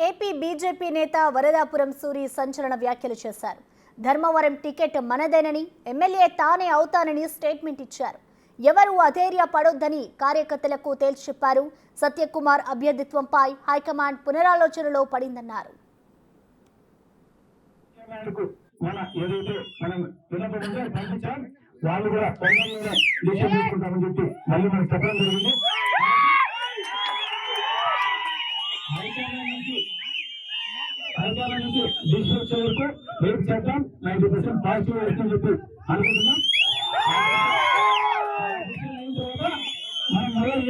AP BJP నేత వరదాపురం సూరి సంచలన వ్యాఖ్యలు చేశారు. ధర్మవరం టికెట్ మనదేనని, ఎమ్మెల్యే తానే అవుతానని స్టేట్మెంట్ ఇచ్చారు. ఎవరు అధైర్య పడొద్దని కార్యకర్తలకు తేల్చి చెప్పారు. సత్యకుమార్ అభ్యర్థిత్వంపై హైకమాండ్ పునరాలోచనలో పడిందన్నారు.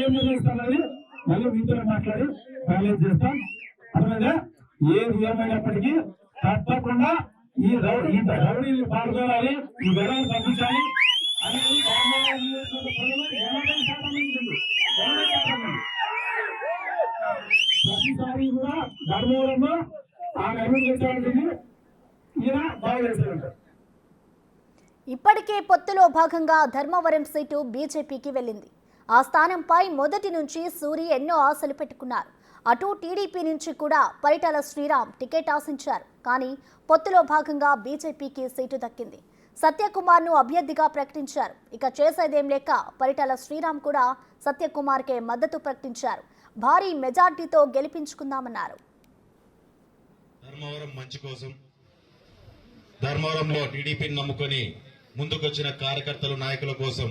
ఏం నిర్ణయిస్తామని మళ్ళీ మీతో మాట్లాడి ఫైనలైజ్ చేస్తాం. అర్థమైందా? ఏది ఏమైనప్పటికీ తప్పకుండా ఈ రౌడీని పాల్గొనాలి, ఈ గొడవలు తగ్గించాలి అనేది ప్రతిసారి కూడా ధర్మవరంలో ఆ అభివృద్ధి చేసేవాళ్ళని ఈయన బాగా చేశారంట. ఇప్పటికే పొత్తులో భాగంగా ధర్మవరం సీటు బీజేపీకి వెళ్ళింది. ఆ స్థానంపై మొదటి నుంచి సూరి ఎన్నో ఆశలు పెట్టుకున్నారు. అటు టీడీపీ నుంచి కూడా పరిటాల శ్రీరామ్ టికెట్ ఆశించారు. కానీ పొత్తులో భాగంగా బీజేపీకి సీటు దక్కింది. సత్యకుమార్ను అభ్యర్థిగా ప్రకటించారు. ఇక చేసేదేం లేక పరిటాల శ్రీరామ్ కూడా సత్యకుమార్కే మద్దతు ప్రకటించారు. భారీ మెజార్టీతో గెలిపించుకుందామన్నారు. ధర్మవరం మంచి కోసం, ధర్మవరంలో టీడీపీని నమ్ముకొని ముందుకొచ్చిన కార్యకర్తలు, నాయకుల కోసం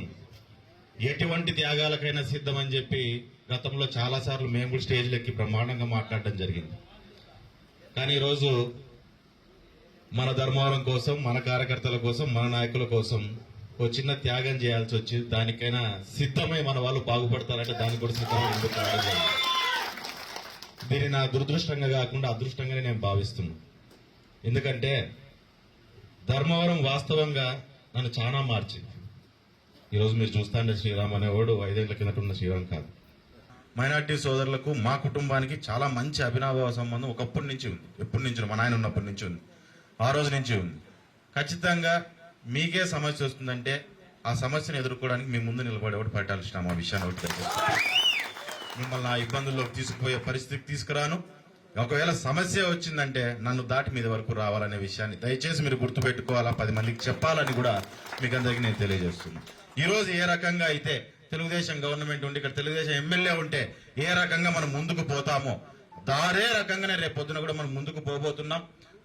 ఎటువంటి త్యాగాలకైనా సిద్ధమని చెప్పి గతంలో చాలాసార్లు మేము కూడా స్టేజ్లు ఎక్కి బ్రహ్మాండంగా మాట్లాడడం జరిగింది. కానీ ఈరోజు మన ధర్మవరం కోసం, మన కార్యకర్తల కోసం, మన నాయకుల కోసం ఓ చిన్న త్యాగం చేయాల్సి వచ్చింది. దానికైనా సిద్ధమై మన వాళ్ళు బాగుపడతారంటే దానికి కూడా సిద్ధమై ఎందుకు రావడం. దీన్ని నా దురదృష్టంగా కాకుండా అదృష్టంగానే నేను భావిస్తున్నాను. ఎందుకంటే ధర్మవరం వాస్తవంగా నన్ను చాలా మార్చింది. ఈరోజు మీరు చూస్తాంటే శ్రీరామ్ అనేవాడు 5 ఏళ్ల కిందట ఉన్న శ్రీరామ్ కాదు. మైనార్టీ సోదరులకు, మా కుటుంబానికి చాలా మంచి అభినవ సంబంధం ఒకప్పటి నుంచి ఉంది. ఎప్పటి నుంచి, మా నాయన ఉన్నప్పటి నుంచి ఉంది, ఆ రోజు నుంచి ఉంది. ఖచ్చితంగా మీకే సమస్య వస్తుందంటే ఆ సమస్యను ఎదుర్కోవడానికి మీ ముందు నిలబడేవాడు పరిటాల శ్రీరామ్. ఆ విషయాన్ని ఒకటి తెలుసుకోవాలి. మిమ్మల్ని ఆ ఇబ్బందుల్లోకి తీసుకుపోయే పరిస్థితికి తీసుకురాను. ఒకవేళ సమస్య వచ్చిందంటే నన్ను దాటి మీద వరకు రావాలనే విషయాన్ని దయచేసి మీరు గుర్తుపెట్టుకోవాలా, 10 మందికి చెప్పాలని కూడా మీకు అందరికీ నేను తెలియజేస్తున్నాను. ఈ రోజు ఏ రకంగా అయితే తెలుగుదేశం గవర్నమెంట్ ఉండి ఇక్కడ తెలుగుదేశం ఎమ్మెల్యే ఉంటే ఏ రకంగా మనం ముందుకు పోతామో దారే రకంగానే రేపు పొద్దున కూడా మనం ముందుకు పోబోతున్నాం.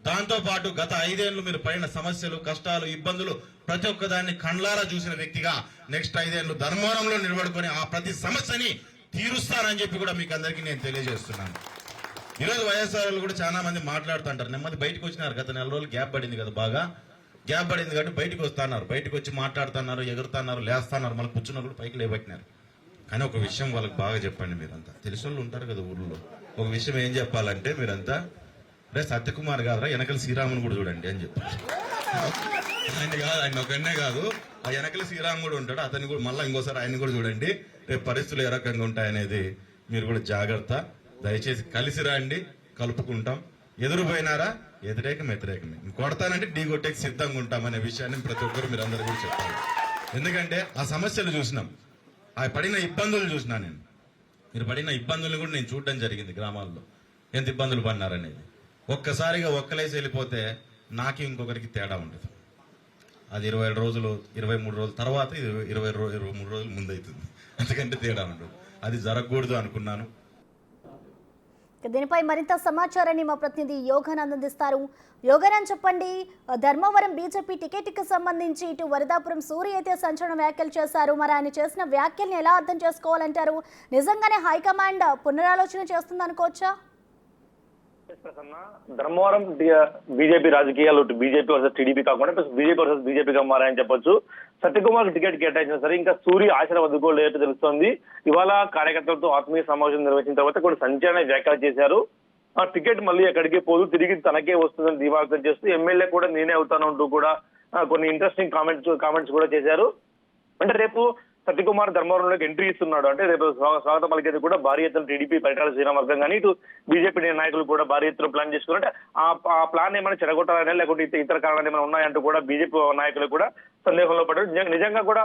దాంతో పాటు గత 5 ఏళ్లు మీరు పడిన సమస్యలు, కష్టాలు, ఇబ్బందులు ప్రతి ఒక్కదాన్ని కండ్లారా చూసిన వ్యక్తిగా నెక్స్ట్ 5 ఏళ్లు ధర్మవరంలో నిలబడుకొని ఆ ప్రతి సమస్యని తీరుస్తానని చెప్పి కూడా మీకు అందరికీ నేను తెలియజేస్తున్నాను. ఈరోజు వైఎస్ఆర్ కూడా చాలా మంది మాట్లాడుతుంటారు. నెమ్మది బయటకు వచ్చినారు. గత 4 రోజులు గ్యాప్ పడింది కదా, బాగా గ్యాప్ పడింది కాబట్టి బయటకు వస్తున్నారు. బయటకు వచ్చి మాట్లాడుతున్నారు, ఎగురుతున్నారు, లేస్తున్నారు, మళ్ళీ కూర్చున్న కూడా పైకి లేబట్టినారు. కానీ ఒక విషయం వాళ్ళకి బాగా చెప్పండి. మీరంతా తెలిసిన వాళ్ళు ఉంటారు కదా ఊళ్ళో. ఒక విషయం ఏం చెప్పాలంటే మీరంతా రే సత్యకుమార్ కాదురా, వెనకల శ్రీరాముని కూడా చూడండి అని చెప్పారు. ఆయన కాదు, ఆయన ఒకనే కాదు, ఆ వెనకల శ్రీరామ్ కూడా ఉంటాడు. అతన్ని కూడా మళ్ళీ ఇంకోసారి ఆయన కూడా చూడండి. రేపు పరిస్థితులు ఏ రకంగా ఉంటాయనేది మీరు కూడా జాగ్రత్త. దయచేసి కలిసి రండి, కలుపుకుంటాం. ఎదురుపోయినారా వ్యతిరేకమే, కొడతానంటే ఢీ కొట్టేకి సిద్ధంగా ఉంటామనే విషయాన్ని ప్రతి ఒక్కరు మీరు అందరూ కూడా చెప్పాలి. ఎందుకంటే ఆ సమస్యలు చూసినాం, ఆ పడిన ఇబ్బందులు చూసినా నేను. మీరు పడిన ఇబ్బందులు కూడా నేను చూడడం జరిగింది. గ్రామాల్లో ఎంత ఇబ్బందులు పడినారనేది ఒక్కసారిగా ఒక్కలేసి వెళ్ళిపోతే నాకు ఇంకొకరికి తేడా ఉండదు. అది 20 రోజులు 23 రోజుల తర్వాత, ఇది 23 రోజులు ముందు అవుతుంది. అంతకంటే తేడా ఉండదు. అది జరగకూడదు అనుకున్నాను. దీనిపై మరింత సమాచారాన్ని మా ప్రతినిధి యోగానంద్ అందిస్తారు. యోగానంద్, చెప్పండి, ధర్మవరం బీజేపీ టికెట్కి సంబంధించి ఇటు వరదాపురం సూరి అయితే సంచలన వ్యాఖ్యలు చేశారు. మరి ఆయన చేసిన వ్యాఖ్యల్ని ఎలా అర్థం చేసుకోవాలంటారు? నిజంగానే హైకమాండ్ పునరాలోచన చేస్తుంది అనుకోవచ్చా? ధర్మవరం బీజేపీ రాజకీయాలు బీజేపీ వర్సెస్ టీడీపీ కాకుండా బీజేపీ వర్సెస్ బీజేపీగా మారాయని చెప్పొచ్చు. సత్యకుమార్ టికెట్ కేటాయించినా సరే ఇంకా సూరి ఆశల వదుకోలేటు తెలుస్తోంది. ఇవాళ కార్యకర్తలతో ఆత్మీయ సమావేశం నిర్వహించిన తర్వాత కొన్ని సంచలన వ్యాఖ్యలు చేశారు. ఆ టికెట్ మళ్ళీ ఎక్కడికి పోదు, తిరిగి తనకే వస్తుందని ధీమా వ్యక్తం చేస్తూ ఎమ్మెల్యే కూడా నేనే అవుతానంటూ కూడా కొన్ని ఇంట్రెస్టింగ్ కామెంట్స్ కూడా చేశారు. అంటే రేపు సత్యకుమార్ ధర్మవరంలోకి ఎంట్రీ ఇస్తున్నాడు. అంటే రేపు స్వాగతం పలికేది కూడా భారీ ఎత్తున టీడీపీ పరిటాల శ్రీరామ్ వర్గం కానీ ఇటు బీజేపీ నాయకులు కూడా భారీ ఎత్తున ప్లాన్ చేసుకున్నట్టే ఆ ప్లాన్ ఏమైనా చెడగొట్టాలనే లేకుంటే ఇతర కారణాలు ఏమైనా ఉన్నాయంటూ కూడా బీజేపీ నాయకులు కూడా సందేహంలో పడ్డారు. నిజంగా కూడా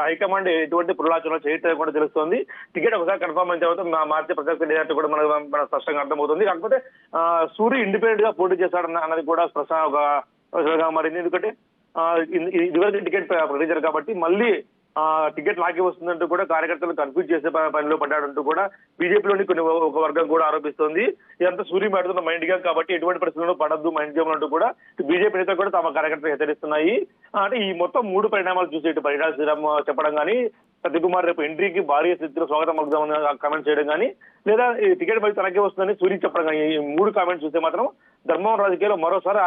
హైకమాండ్ ఎటువంటి పునరాచరణ చేయటం కూడా తెలుస్తోంది. టికెట్ ఒకసారి కన్ఫర్మ్ అయిన తర్వాత మార్చే ప్రసక్తి లేదంటూ కూడా మనకు స్పష్టంగా అర్థమవుతుంది. కాకపోతే సూరి ఇండిపెండెంట్ గా పోటీ చేశాడన్నది కూడా ఒక మారింది. ఎందుకంటే ఇదివరకు టికెట్ ప్రకటించారు కాబట్టి మళ్ళీ టికెట్ లాగే వస్తుందంటూ కూడా కార్యకర్తలు కన్ఫ్యూజ్ చేసే పనిలో పడ్డాడంటూ కూడా బీజేపీలోని కొన్ని ఒక వర్గం కూడా ఆరోపిస్తోంది. ఇదంతా సూర్య పెడుతున్న మైండ్ గేమ్ కాబట్టి ఎటువంటి పరిస్థితుల్లో పడద్దు మైండ్ గేమ్ అంటూ కూడా బీజేపీ నేతలు కూడా తమ కార్యకర్తలు హెచ్చరిస్తున్నాయి. అంటే ఈ మొత్తం 3 పరిణామాలు చూసి ఇటు పరిటాల శ్రీరామ్ చెప్పడం కానీ, సత్యకుమార్ రేపు ఎంట్రీకి భారీ స్థితిలో స్వాగతం పలుకుదామని కామెంట్ చేయడం కానీ, లేదా ఈ టికెట్ బయట తనకే వస్తుందని సూర్య చెప్పడం కానీ, ఈ 3 కామెంట్స్ చూస్తే మాత్రం ధర్మవరం రాజకీయాల్లో మరోసారి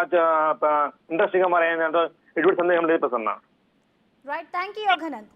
ఇంట్రెస్టింగ్ గా మారాయని ఎటువంటి సందేహం లేదు Prasanna. Right, thank you Yoganand.